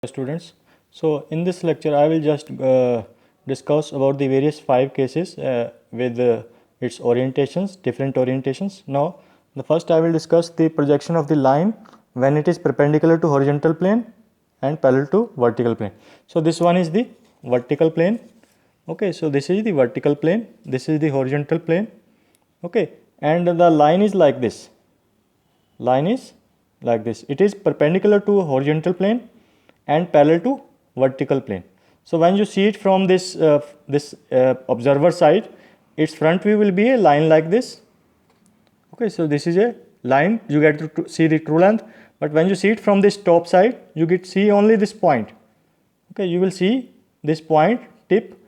Students. So in this lecture I will just discuss about the various 5 cases with its orientations, different orientations. Now the first I will discuss the projection of the line when it is perpendicular to horizontal plane and parallel to vertical plane. So this one is the vertical plane. Okay, so this is the vertical plane, this is the horizontal plane. Okay, and the line is like this. Line is like this. It is perpendicular to horizontal plane and parallel to vertical plane. So when you see it from this observer side, its front view will be a line like this. Okay, so this is a line, you get to see the true length, but when you see it from this top side, you get see only this point. Okay, you will see this point tip,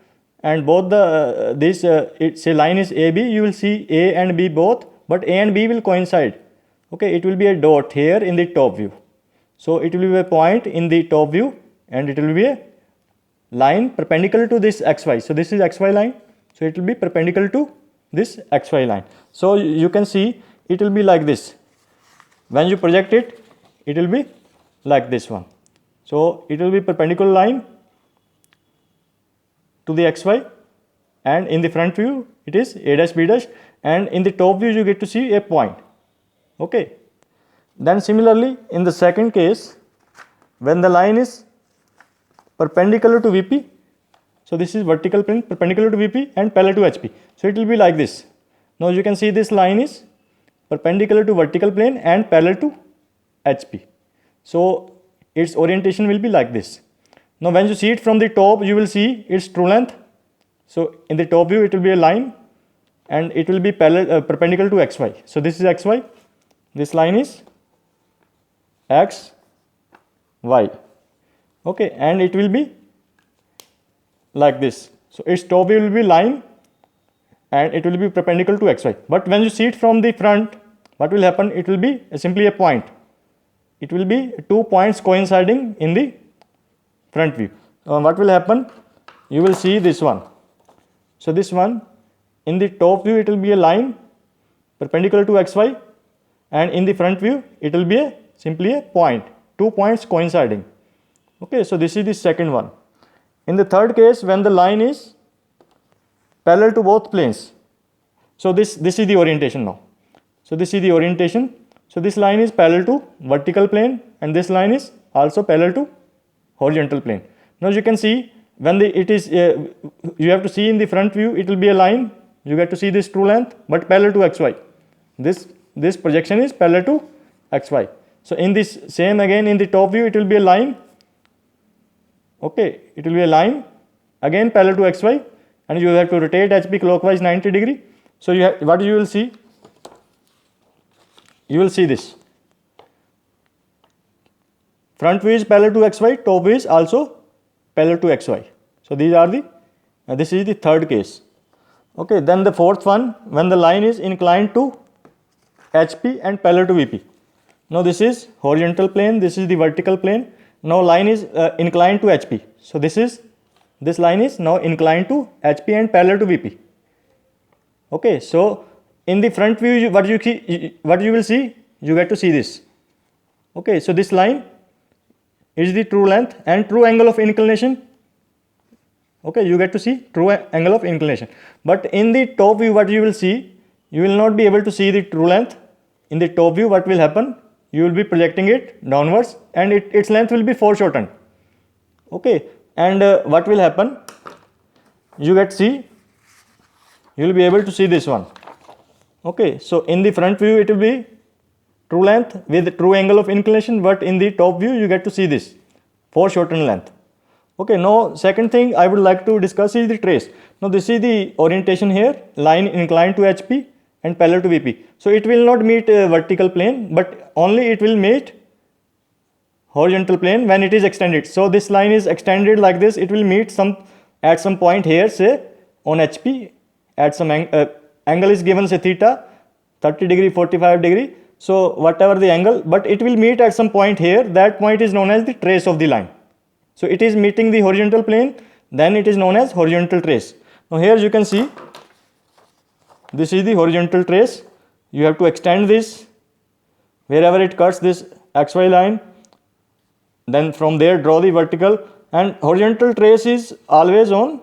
and both the it's a line is AB, you will see A and B both, but A and B will coincide. Okay, it will be a dot here in the top view. So it will be a point in the top view and it will be a line perpendicular to this xy. So this is xy line. So it will be perpendicular to this xy line. So you can see it will be like this. When you project it, it will be like this one. So it will be perpendicular line to the xy, and in the front view it is a dash b dash, and in the top view you get to see a point. Okay. Then similarly in the second case, when the line is perpendicular to VP, so this is vertical plane perpendicular to VP and parallel to HP. So it will be like this. Now you can see this line is perpendicular to vertical plane and parallel to HP. So its orientation will be like this. Now when you see it from the top, you will see its true length. So in the top view it will be a line and it will be parallel perpendicular to XY. So this is XY. This line is X, Y. Okay, and it will be like this. So its top view will be line and it will be perpendicular to XY. But when you see it from the front, what will happen? It will be simply a point. It will be 2 points coinciding in the front view. What will happen? You will see this one. So this one, in the top view it will be a line perpendicular to XY, and in the front view it will be simply a point, 2 points coinciding. Okay, so this is the second one. In the third case, when the line is parallel to both planes, so this is the orientation now. So this is the orientation. So this line is parallel to vertical plane and this line is also parallel to horizontal plane. Now you can see when you have to see in the front view it will be a line, you get to see this true length, but parallel to XY. This projection is parallel to XY. So in this same again in the top view it will be a line. Okay, it will be a line again parallel to XY, and you have to rotate HP clockwise 90 degree. So what you will see? You will see this. Front view is parallel to XY, top view is also parallel to XY. So these are this is the third case. Okay, then the fourth one, when the line is inclined to HP and parallel to VP. Now this is horizontal plane, this is the vertical plane. Now line is inclined to HP. So this line is now inclined to HP and parallel to VP. Okay, so in the front view what you will see, you get to see this. Okay, so this line is the true length and true angle of inclination. Okay, you get to see true angle of inclination. But in the top view what you will see, you will not be able to see the true length. In the top view what will happen? You will be projecting it downwards and its length will be foreshortened. Okay, and what will happen? You will be able to see this one. Okay, so in the front view it will be true length with true angle of inclination, but in the top view you get to see this foreshortened length. Okay, now second thing I would like to discuss is the trace. Now this is the orientation here, line inclined to HP and parallel to VP. So it will not meet vertical plane, but only it will meet horizontal plane when it is extended. So this line is extended like this, it will meet at some point here, say on HP, at some angle is given, say theta, 30 degree, 45 degree. So whatever the angle, but it will meet at some point here, that point is known as the trace of the line. So it is meeting the horizontal plane, then it is known as horizontal trace. Now here you can see, this is the horizontal trace. You have to extend this wherever it cuts this XY line. then from there draw the vertical, and horizontal trace is always on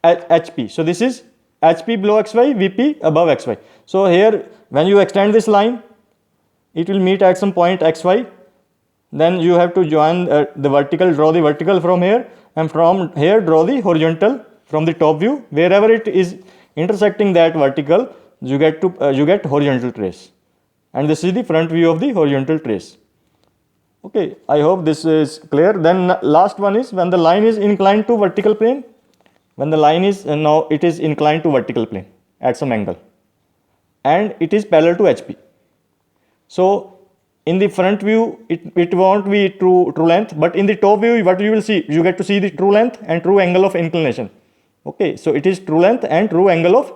HP. So this is HP below XY, VP above XY. So here when you extend this line, it will meet at some point XY. Then you have to join the vertical, draw the vertical from here, and from here draw the horizontal from the top view. Wherever it is intersecting that vertical, you get horizontal trace. And this is the front view of the horizontal trace. Okay, I hope this is clear. Then last one is when the line is inclined to vertical plane. When the line is now it is inclined to vertical plane at some angle, and it is parallel to HP. So in the front view it won't be true length, but in the top view what you will see, you get to see the true length and true angle of inclination. Okay, so it is true length and true angle of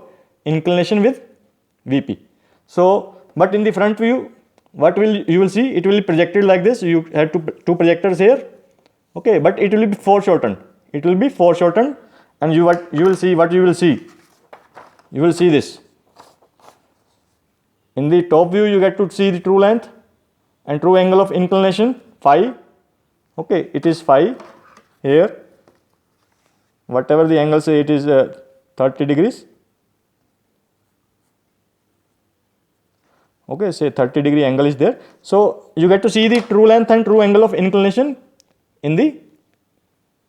inclination with VP. So but in the front view what you will see, it will be projected like this. You have two projectors here. Okay, but it will be foreshortened. It will be foreshortened, and you will see you will see this. In the top view you get to see the true length and true angle of inclination phi. Okay, it is phi here, whatever the angle, say it is 30 degrees. Okay, say 30-degree angle is there. So you get to see the true length and true angle of inclination in the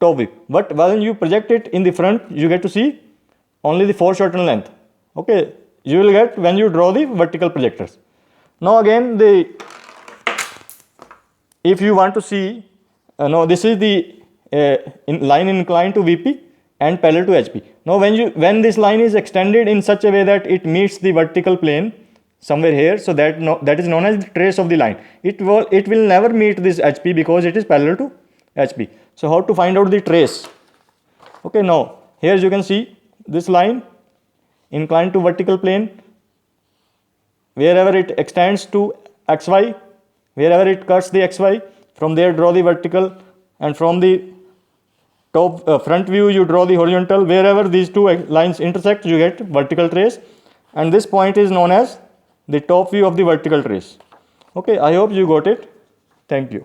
top view. But when you project it in the front, you get to see only the foreshortened length. Okay, you will get when you draw the vertical projectors. Now again, if you want to see, now this is the line inclined to VP and parallel to HP. Now when this line is extended in such a way that it meets the vertical plane somewhere here, so that is known as the trace of the line. It will never meet this HP because it is parallel to HP. So how to find out the trace? Okay, now here you can see this line inclined to vertical plane. Wherever it extends to XY, wherever it cuts the XY, from there draw the vertical, and from the top front view you draw the horizontal. Wherever these two lines intersect, you get vertical trace, and this point is known as the top view of the vertical trace. Okay, I hope you got it. Thank you.